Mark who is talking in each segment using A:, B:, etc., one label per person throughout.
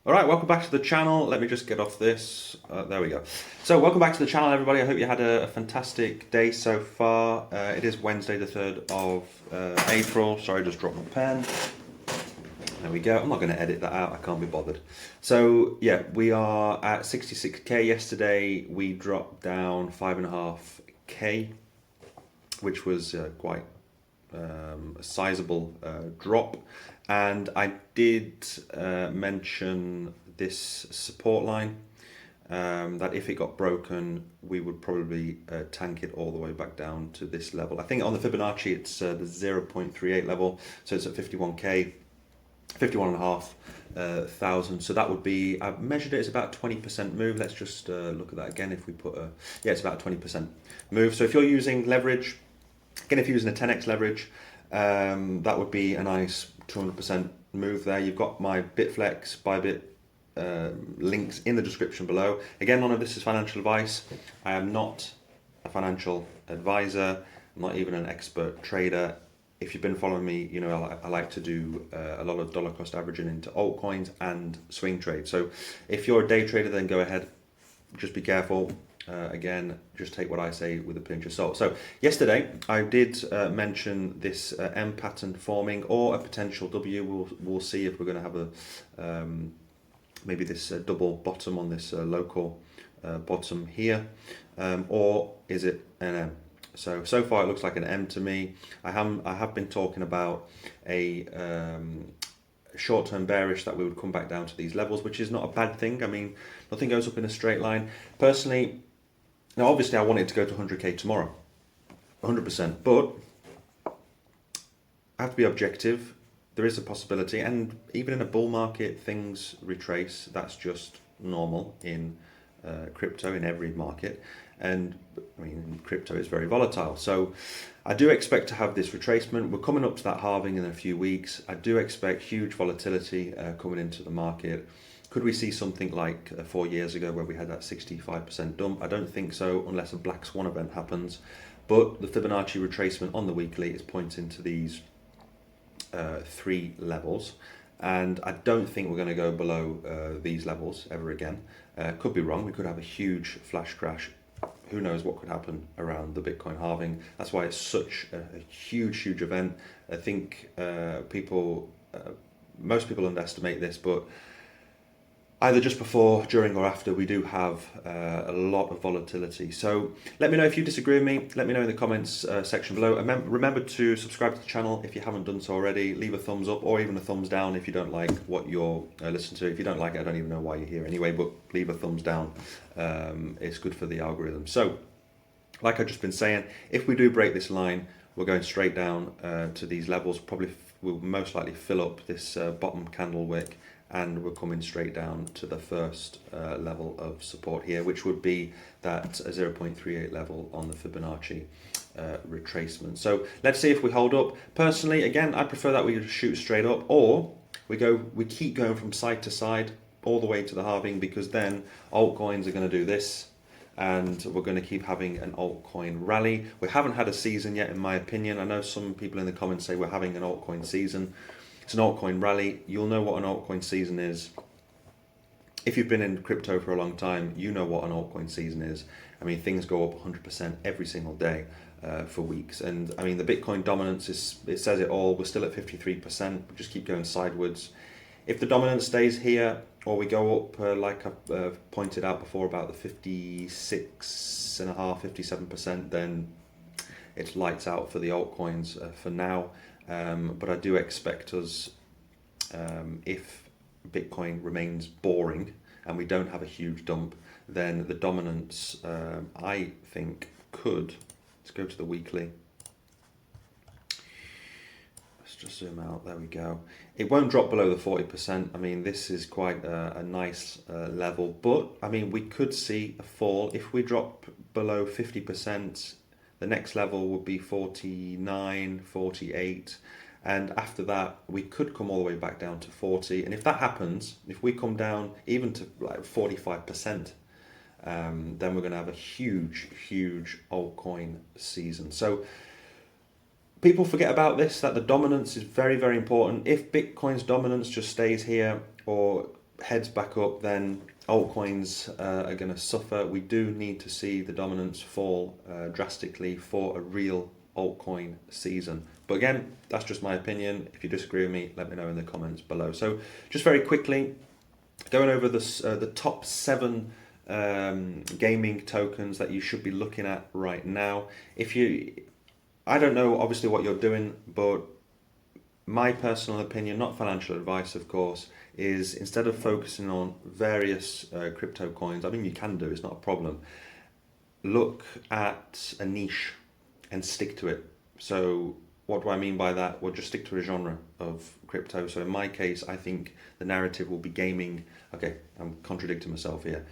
A: All right, welcome back to the channel. Let me just get off this. There we go. So welcome back to the channel, everybody. I hope you had a fantastic day so far. It is Wednesday, the 3rd of April. Sorry, I just dropped my pen. There we go. I'm not going to edit that out. I can't be bothered. So yeah, we are at 66k. Yesterday we dropped down 5.5k, which was quite a sizable drop. And I did mention this support line, that if it got broken, we would probably tank it all the way back down to this level. I think on the Fibonacci, it's the 0.38 level, so it's at 51k, 51,500. So that would be, I've measured it as about 20% move. Let's just look at that again. If we put yeah, it's about 20% move. So if you're using leverage, again, if you're using a 10x leverage, that would be a nice 200% move there. You've got my Bitflex, Bybit links in the description below. Again, none of this is financial advice. I am not a financial advisor. I'm not even an expert trader. If you've been following me, you know I like to do a lot of dollar cost averaging into altcoins and swing trade. So if you're a day trader, then go ahead. Just be careful. Again, just take what I say with a pinch of salt. So yesterday I did mention this M pattern forming or a potential W. We'll see if we're going to have a maybe this double bottom on this local bottom here, or is it an M? So far it looks like an M to me. I have been talking about a short-term bearish that we would come back down to these levels, which is not a bad thing. I mean, nothing goes up in a straight line. Personally, now obviously I want it to go to 100k tomorrow, 100%, but I have to be objective. There is a possibility, and even in a bull market, things retrace. That's just normal in crypto, in every market. And I mean, crypto is very volatile. So I do expect to have this retracement. We're coming up to that halving in a few weeks. I do expect huge volatility coming into the market. Could we see something like 4 years ago where we had that 65% dump? I don't think so, unless a black swan event happens. But the Fibonacci retracement on the weekly is pointing to these 3 levels. And I don't think we're going to go below these levels ever again. Could be wrong. We could have a huge flash crash. Who knows what could happen around the Bitcoin halving. That's why it's such a huge event. I think most people underestimate this, but either just before, during, or after, we do have a lot of volatility. So let me know if you disagree with me. Let me know in the comments section below. And remember to subscribe to the channel if you haven't done so already. Leave a thumbs up or even a thumbs down if you don't like what you're listening to. If you don't like it, I don't even know why you're here anyway, but leave a thumbs down. It's good for the algorithm. So, like I've just been saying, if we do break this line, we're going straight down to these levels. Probably will most likely fill up this bottom candle wick, and we're coming straight down to the first level of support here, which would be that 0.38 level on the Fibonacci retracement. So let's see if we hold up. Personally, again, I prefer that we just shoot straight up, or we keep going from side to side all the way to the halving, because then altcoins are going to do this, and we're going to keep having an altcoin rally. We haven't had a season yet, in my opinion. I know some people in the comments say we're having an altcoin season. It's an altcoin rally. You'll know what an altcoin season is. If you've been in crypto for a long time, you know what an altcoin season is. I mean, things go up 100% every single day for weeks. And I mean, the Bitcoin dominance, it says it all. We're still at 53%. We just keep going sideways. If the dominance stays here, or we go up, like I've pointed out before, about the 56.5%, 57%, then it's lights out for the altcoins for now. But I do expect us, if Bitcoin remains boring and we don't have a huge dump, then the dominance, I think, could, let's go to the weekly. Let's just zoom out, there we go. It won't drop below the 40%. I mean, this is quite a nice level, but I mean, we could see a fall. If we drop below 50%, the next level would be 49, 48. And after that, we could come all the way back down to 40. And if that happens, if we come down even to like 45%, then we're going to have a huge altcoin season. So people forget about this, that the dominance is very important. If Bitcoin's dominance just stays here, or heads back up, then altcoins are going to suffer. We do need to see the dominance fall drastically for a real altcoin season. But again, that's just my opinion. If you disagree with me, let me know in the comments below. So just very quickly, going over this, the top 7 gaming tokens that you should be looking at right now. I don't know obviously what you're doing, but my personal opinion, not financial advice of course, is instead of focusing on various crypto coins, I mean you can do, it's not a problem, look at a niche and stick to it. So what do I mean by that? Well, just stick to a genre of crypto. So in my case, I think the narrative will be gaming. Okay, I'm contradicting myself here.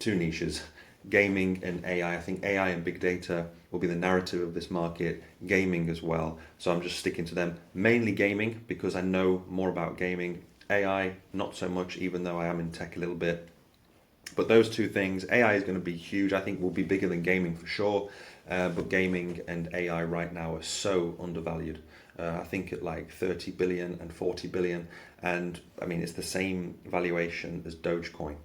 A: 2 niches, gaming and AI. I think AI and big data will be the narrative of this market, gaming as well. So I'm just sticking to them. Mainly gaming because I know more about gaming. AI, not so much, even though I am in tech a little bit. But those 2 things, AI is going to be huge. I think will be bigger than gaming for sure. But gaming and AI right now are so undervalued. I think at like 30 billion and 40 billion. And I mean, it's the same valuation as Dogecoin.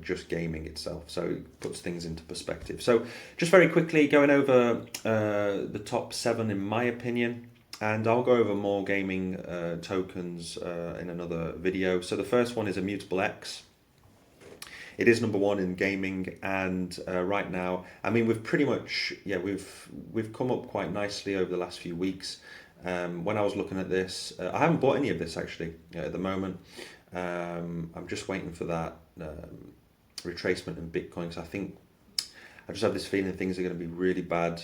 A: Just gaming itself, so it puts things into perspective. So just very quickly going over the top 7 in my opinion, and I'll go over more gaming tokens in another video. So the first one is Immutable X. It is number 1 in gaming, and right now, I mean, we've pretty much, yeah, we've come up quite nicely over the last few weeks. When I was looking at this, I haven't bought any of this actually at the moment. I'm just waiting for that retracement in Bitcoin, because I just have this feeling things are going to be really bad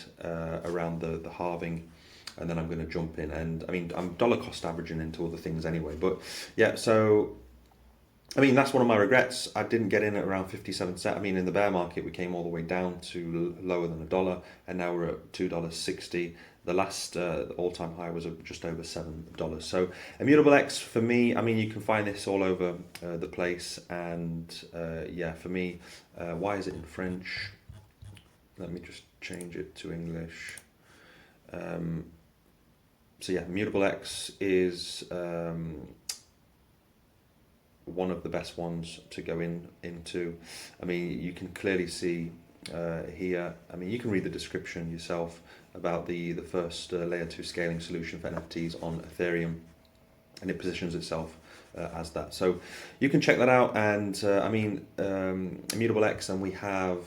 A: around the halving, and then I'm going to jump in. And I mean, I'm dollar cost averaging into other things anyway, but yeah, so I mean, that's one of my regrets. I didn't get in at around 57 cents. I mean, in the bear market, we came all the way down to lower than $1, and now we're at $2.60. The last all-time high was just over $7. So Immutable X for me, I mean, you can find this all over the place. And yeah, for me, why is it in French? Let me just change it to English. So yeah, Immutable X is one of the best ones to go into. I mean, you can clearly see here, I mean, you can read the description yourself about the first layer 2 scaling solution for NFTs on Ethereum, and it positions itself as that. So you can check that out. And I mean, Immutable X, and we have,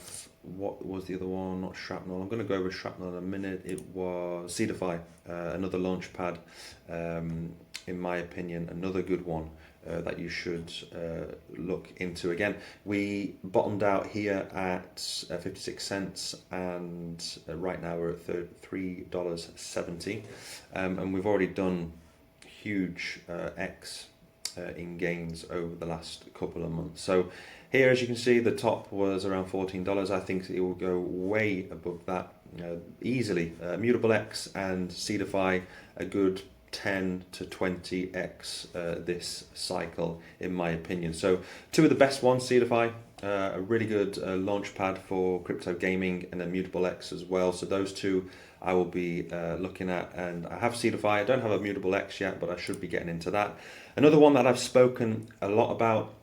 A: what was the other one? Not Shrapnel. I'm going to go over Shrapnel in a minute. It was Seedify, another launch pad, in my opinion, another good one that you should look into. Again, we bottomed out here at 56 cents, and right now we're at $3.70, and we've already done huge X in gains over the last couple of months. So here, as you can see, the top was around $14. I think it will go way above that easily. Immutable X and Seedify, a good 10 to 20x this cycle, in my opinion. So 2 of the best ones, Seedify, a really good launch pad for crypto gaming, and Immutable X as well. So those 2 I will be looking at. And I have Seedify, I don't have Immutable X yet, but I should be getting into that. Another one that I've spoken a lot about,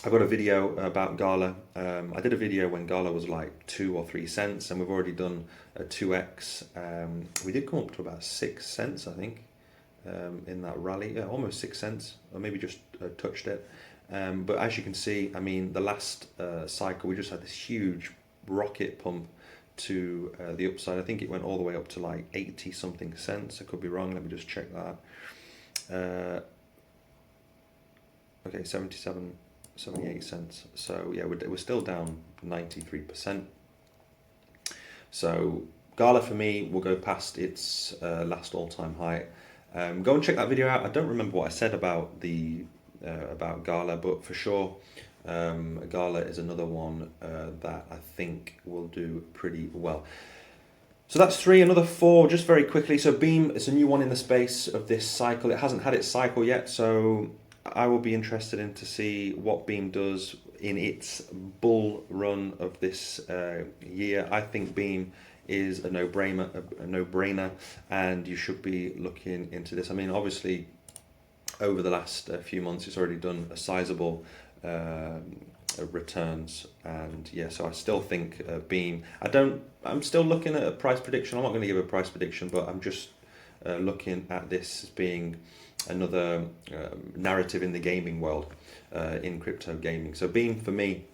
A: I've got a video about Gala. I did a video when Gala was like 2 or 3 cents, and we've already done a 2x. We did come up to about 6 cents, I think, in that rally. Yeah, almost 6 cents, or maybe just touched it. But as you can see, I mean, the last cycle, we just had this huge rocket pump to the upside. I think it went all the way up to like 80 something cents. I could be wrong. Let me just check that. Okay, 77, 78 cents. So yeah, we're still down 93%. So Gala for me will go past its last all-time high. Go and check that video out. I don't remember what I said about about Gala, but for sure, Gala is another one that I think will do pretty well. So that's 3, another 4, just very quickly. So Beam is a new one in the space of this cycle. It hasn't had its cycle yet, so I will be interested in to see what Beam does in its bull run of this year. I think Beam is a no-brainer, and you should be looking into this. I mean, obviously, over the last few months, it's already done a sizable returns, and yeah, so I still think Beam. I'm still looking at a price prediction. I'm not going to give a price prediction, but I'm just looking at this as being another narrative in the gaming world, in crypto gaming. So Beam for me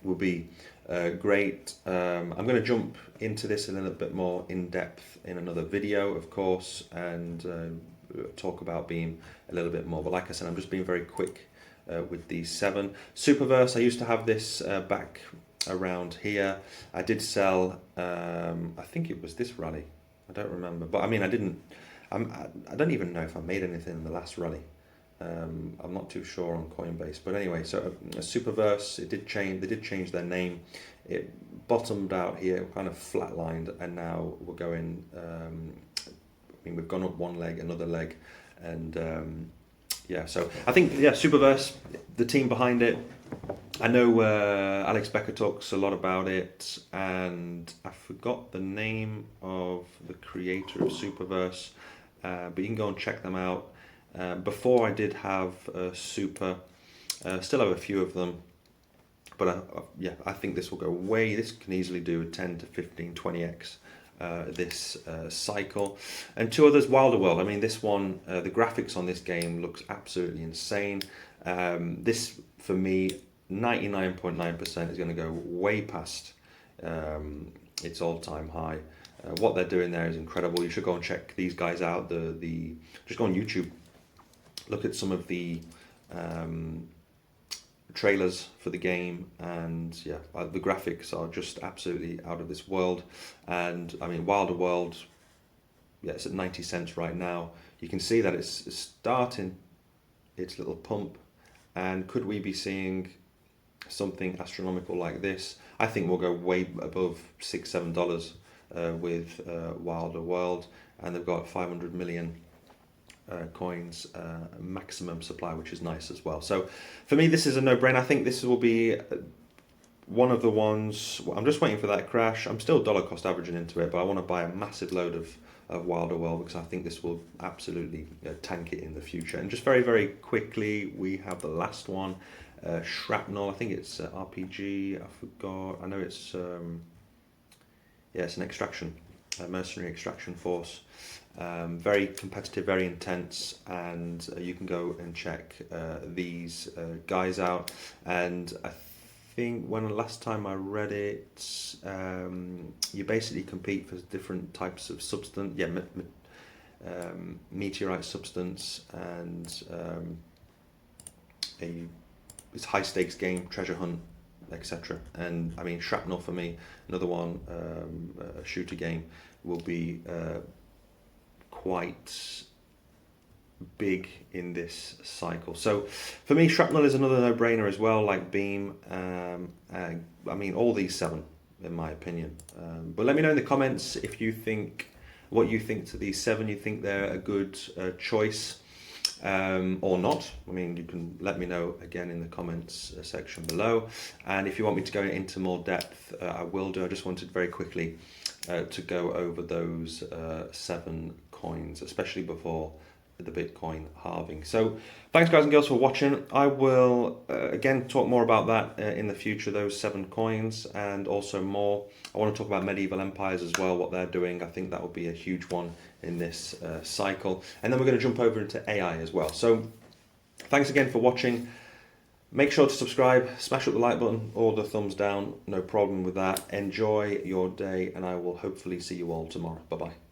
A: will be great. I'm going to jump into this a little bit more in depth in another video, of course, and talk about Beam a little bit more. But like I said, I'm just being very quick with these 7. SuperVerse, I used to have this back around here. I did sell, I think it was this rally. I don't remember, but I mean, I don't even know if I made anything in the last rally. I'm not too sure on Coinbase, but anyway, so SuperVerse, they did change their name. It bottomed out here, kind of flatlined, and now we're going, I mean, we've gone up one leg, another leg, and yeah, so I think, yeah, SuperVerse, the team behind it, I know Alex Becker talks a lot about it, and I forgot the name of the creator of SuperVerse, but you can go and check them out. Before I did have Super, still have a few of them, but yeah, I think this will go this can easily do a 10 to 15, 20x this cycle. And 2 others, Wilder World. I mean, this one, the graphics on this game looks absolutely insane. This, for me, 99.9% is going to go way past its all-time high. What they're doing there is incredible. You should go and check these guys out. Just go on YouTube, look at some of the trailers for the game, and yeah, the graphics are just absolutely out of this world. And I mean, Wilder World, yeah, it's at 90 cents right now. You can see that it's starting its little pump, and could we be seeing something astronomical like this? I think we'll go way above $6-7 with Wilder World, and they've got 500 million coins maximum supply, which is nice as well. So for me, this is a no-brainer. I think this will be one of the ones. I'm just waiting for that crash. I'm still dollar cost averaging into it, but I want to buy a massive load of Wilder World, because I think this will absolutely tank it in the future. And just very, very quickly, we have the last one, Shrapnel. I think it's RPG. I forgot. I know it's yeah, it's an extraction, a mercenary extraction force. Very competitive, very intense, and you can go and check these guys out. And I think when the last time I read it, you basically compete for different types of substance, yeah, meteorite substance, and it's high stakes game, treasure hunt, etc. And I mean, Shrapnel for me, another one, a shooter game, will be quite big in this cycle. So for me, Shrapnel is another no-brainer as well, like Beam. I mean, all these 7, in my opinion. But let me know in the comments if you think, what you think to these 7. You think they're a good choice or not. I mean, you can let me know again in the comments section below. And if you want me to go into more depth, I will do. I just wanted very quickly to go over those 7 coins, especially before the Bitcoin halving. So thanks guys and girls for watching. I will again talk more about that in the future, those 7 coins, and also more. I want to talk about medieval empires as well, what they're doing. I think that will be a huge one in this cycle. And then we're going to jump over into AI as well. So thanks again for watching. Make sure to subscribe, smash up the like button or the thumbs down, no problem with that. Enjoy your day, and I will hopefully see you all tomorrow. Bye-bye.